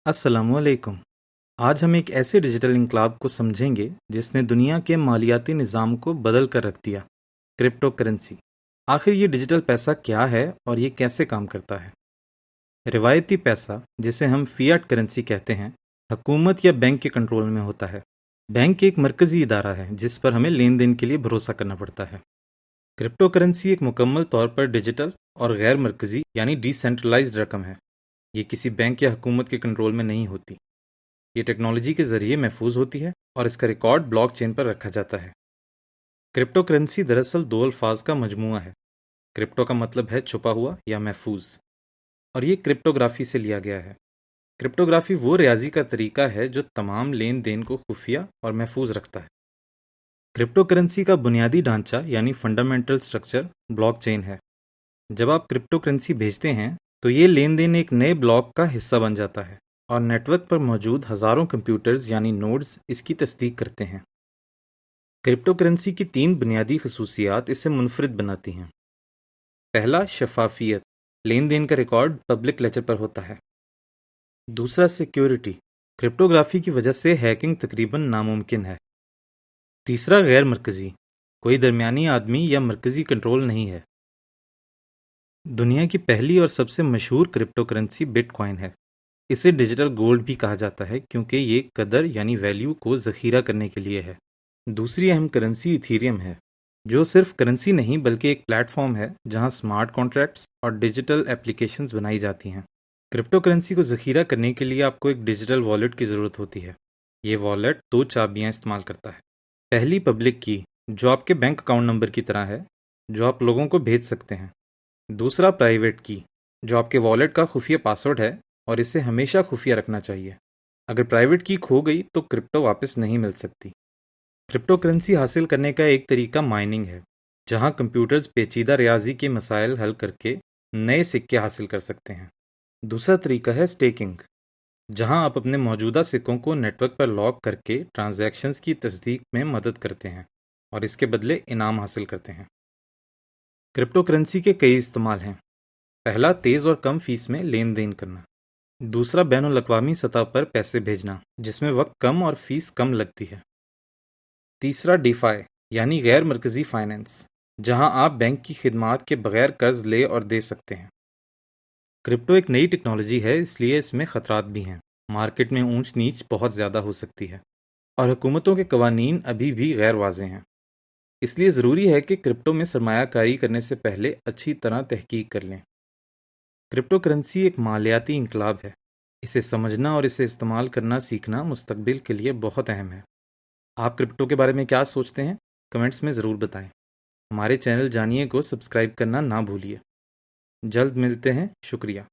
अस्सलाम वालेकुम। आज हम एक ऐसे डिजिटल इनकलाब को समझेंगे जिसने दुनिया के मालियाती निज़ाम को बदल कर रख दिया। Crypto currency. आखिर ये डिजिटल पैसा क्या है और ये कैसे काम करता है? रिवायती पैसा, जिसे हम फियाट करेंसी कहते हैं, हुकूमत या बैंक के कंट्रोल में होता है। बैंक एक मरकजी इदारा है जिस पर हमें लेन देन के लिए भरोसा करना पड़ता है। क्रिप्टो करेंसी एक मुकम्मल तौर पर डिजिटल और गैर मरकजी यानी डिसेंट्रलाइज्ड रकम है। ये किसी बैंक या हुकूमत के कंट्रोल में नहीं होती। ये टेक्नोलॉजी के जरिए महफूज होती है और इसका रिकॉर्ड ब्लॉक चेन पर रखा जाता है। क्रिप्टो करेंसी दरअसल दो अल्फाज का मजमूआ है। क्रिप्टो का मतलब है छुपा हुआ या महफूज, और ये क्रिप्टोग्राफी से लिया गया है। क्रिप्टोग्राफी वो रियाजी का तरीका है जो तमाम लेन देन को खुफिया और महफूज रखता है। क्रिप्टो करेंसी का बुनियादी ढांचा यानी फंडामेंटल स्ट्रक्चर ब्लॉक चेन है। जब आप क्रिप्टो करेंसी भेजते हैं तो ये लेन देन एक नए ब्लॉक का हिस्सा बन जाता है और नेटवर्क पर मौजूद हज़ारों कंप्यूटर्स यानी नोड्स इसकी तस्दीक करते हैं। क्रिप्टो करेंसी की तीन बुनियादी खसूसियात इसे मुनफरिद बनाती हैं। पहला, शफाफियत, लेन देन का रिकॉर्ड पब्लिक लेजर पर होता है। दूसरा, सिक्योरिटी, क्रिप्टोग्राफी की वजह से हैकिंग तकरीबन नामुमकिन है। तीसरा, गैर मरकजी, कोई दरमियानी आदमी या मरकजी कंट्रोल नहीं है। दुनिया की पहली और सबसे मशहूर क्रिप्टो करेंसी बिटकॉइन है। इसे डिजिटल गोल्ड भी कहा जाता है क्योंकि ये कदर यानी वैल्यू को ज़ख़ीरा करने के लिए है। दूसरी अहम करेंसी इथीरियम है, जो सिर्फ करेंसी नहीं बल्कि एक प्लेटफॉर्म है जहां स्मार्ट कॉन्ट्रैक्ट्स और डिजिटल एप्लीकेशंस बनाई जाती हैं। क्रिप्टो करेंसी को ज़ख़ीरा करने के लिए आपको एक डिजिटल वॉलेट की ज़रूरत होती है। ये वॉलेट दो चाबियां इस्तेमाल करता है। पहली, पब्लिक की, जो आपके बैंक अकाउंट नंबर की तरह है, जो आप लोगों को भेज सकते हैं। दूसरा, प्राइवेट की, जो आपके वॉलेट का खुफिया पासवर्ड है और इसे हमेशा खुफिया रखना चाहिए। अगर प्राइवेट की खो गई तो क्रिप्टो वापस नहीं मिल सकती। क्रिप्टो करेंसी हासिल करने का एक तरीका माइनिंग है, जहां कंप्यूटर्स पेचीदा रियाजी के मसाइल हल करके नए सिक्के हासिल कर सकते हैं। दूसरा तरीका है स्टेकिंग, जहां आप अपने मौजूदा सिक्कों को नेटवर्क पर लॉक करके ट्रांजैक्शंस की तस्दीक में मदद करते हैं और इसके बदले इनाम हासिल करते हैं। क्रिप्टो करेंसी के कई इस्तेमाल हैं। पहला, तेज़ और कम फीस में लेन देन करना। दूसरा, बैनुल-अक़वामी सतह पर पैसे भेजना, जिसमें वक्त कम और फीस कम लगती है। तीसरा, डीफाई यानी गैर मरकजी फाइनेंस, जहां आप बैंक की खिदमात के बगैर कर्ज ले और दे सकते हैं। क्रिप्टो एक नई टेक्नोलॉजी है, इसलिए इसमें खतरात भी हैं। मार्केट में ऊंच नीच बहुत ज़्यादा हो सकती है और हुकूमतों के कवानीन अभी भी गैर वाज़े हैं। इसलिए ज़रूरी है कि क्रिप्टो में सरमायाकारी करने से पहले अच्छी तरह तहकीक कर लें। क्रिप्टो करेंसी एक मालियाती इनकलाब है। इसे समझना और इसे इस्तेमाल करना सीखना मुस्तकबिल के लिए बहुत अहम है। आप क्रिप्टो के बारे में क्या सोचते हैं? कमेंट्स में ज़रूर बताएं। हमारे चैनल जानिए को सब्सक्राइब करना ना भूलिए। जल्द मिलते हैं। शुक्रिया।